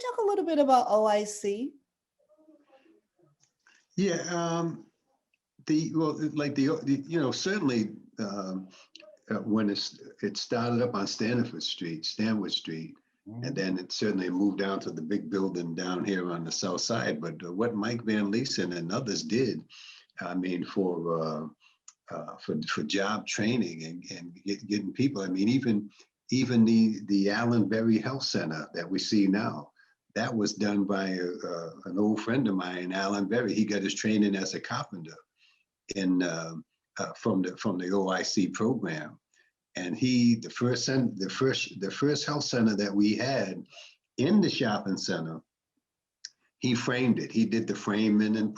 talk a little bit about OIC? Yeah, certainly when it started up on Stanwood Street, and then it certainly moved down to the big building down here on the south side. But what Mike Van Leesen and others did, I mean, for job training and getting people. I mean, even the Allen Berry Health Center that we see now, that was done by an old friend of mine, Allen Berry. He got his training as a carpenter from the OIC program, and the first health center that we had in the shopping center, he framed it. He did the framing and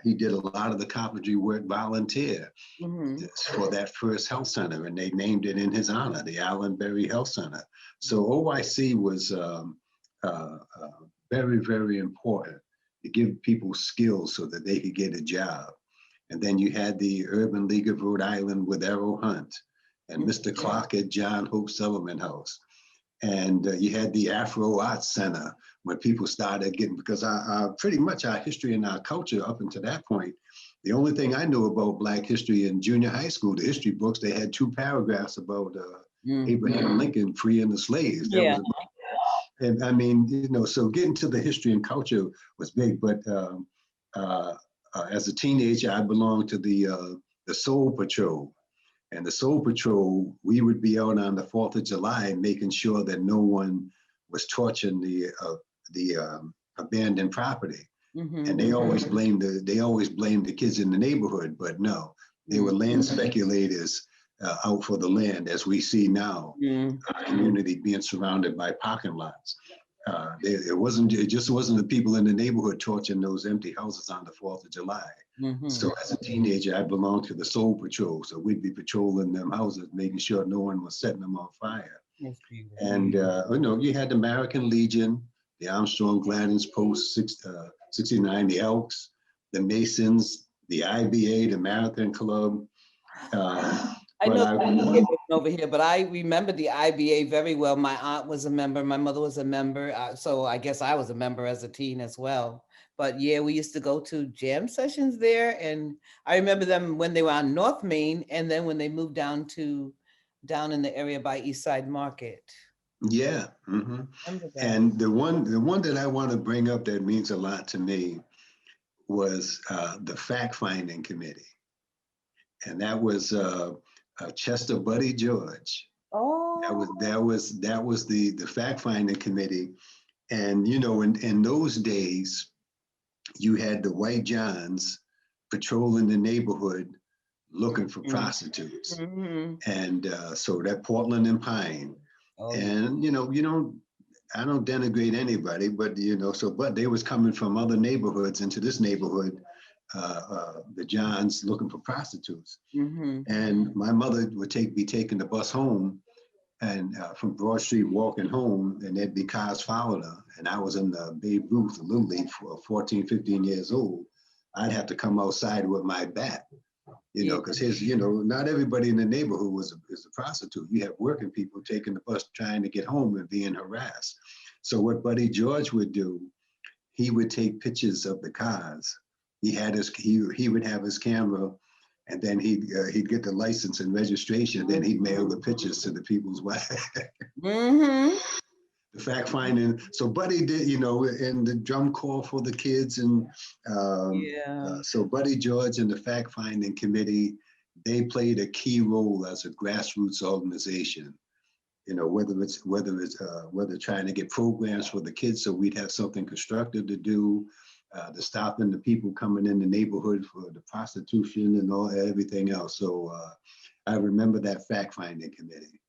he did a lot of the carpentry work volunteer for that first health center, and they named it in his honor, the Allen Berry Health Center. So OIC was very, very important to give people skills so that they could get a job. And then you had the Urban League of Rhode Island with Errol Hunt and Mr. Clark at John Hope Sullivan House. And you had the Afro Arts Center when people started getting, because pretty much our history and our culture up until that point, the only thing I knew about Black history in junior high school, the history books, they had 2 paragraphs about Abraham Lincoln freeing the slaves. That was and I mean, so getting to the history and culture was big. But as a teenager, I belonged to the Soul Patrol. And the Soul Patrol, we would be out on the 4th of July making sure that no one was torching the abandoned property. And they always blamed the kids in the neighborhood, but no, they were land speculators out for the land, as we see now, our community being surrounded by parking lots. It just wasn't the people in the neighborhood torching those empty houses on the 4th of July. So as a teenager, I belonged to the Soul Patrol. So we'd be patrolling them houses, making sure no one was setting them on fire. And you had the American Legion, the Armstrong Gladden's Post 69, the Elks, the Masons, the IBA, the Marathon Club. I know over here, but I remember the IBA very well. My aunt was a member, my mother was a member, so I guess I was a member as a teen as well. But yeah, we used to go to jam sessions there, and I remember them when they were on North Main, and then when they moved down in the area by East Side Market. Yeah. And the one that I want to bring up that means a lot to me was the fact-finding committee, and that was Chester Buddy George. Oh, that was the fact-finding committee. And in those days, you had the White Johns patrolling the neighborhood looking for prostitutes, and so that Portland and Pine. And I don't denigrate anybody, but but they was coming from other neighborhoods into this neighborhood, the Johns looking for prostitutes. And my mother would be taking the bus home, and from Broad Street walking home, and there'd be cars following her. And I was in the Babe Ruth Little League for 14, 15 years old. I'd have to come outside with my bat, because not everybody in the neighborhood is a prostitute. You have working people taking the bus trying to get home and being harassed. So what Buddy George would do, he would take pictures of the cars. He would have his camera, and then he'd get the license and registration. Then he'd mail the pictures to the people's wife. The fact finding. So Buddy did, and the drum call for the kids, and so Buddy George and the fact finding committee, they played a key role as a grassroots organization. Whether trying to get programs for the kids so we'd have something constructive to do, to stopping the people coming in the neighborhood for the prostitution and everything else. So I remember that fact-finding committee.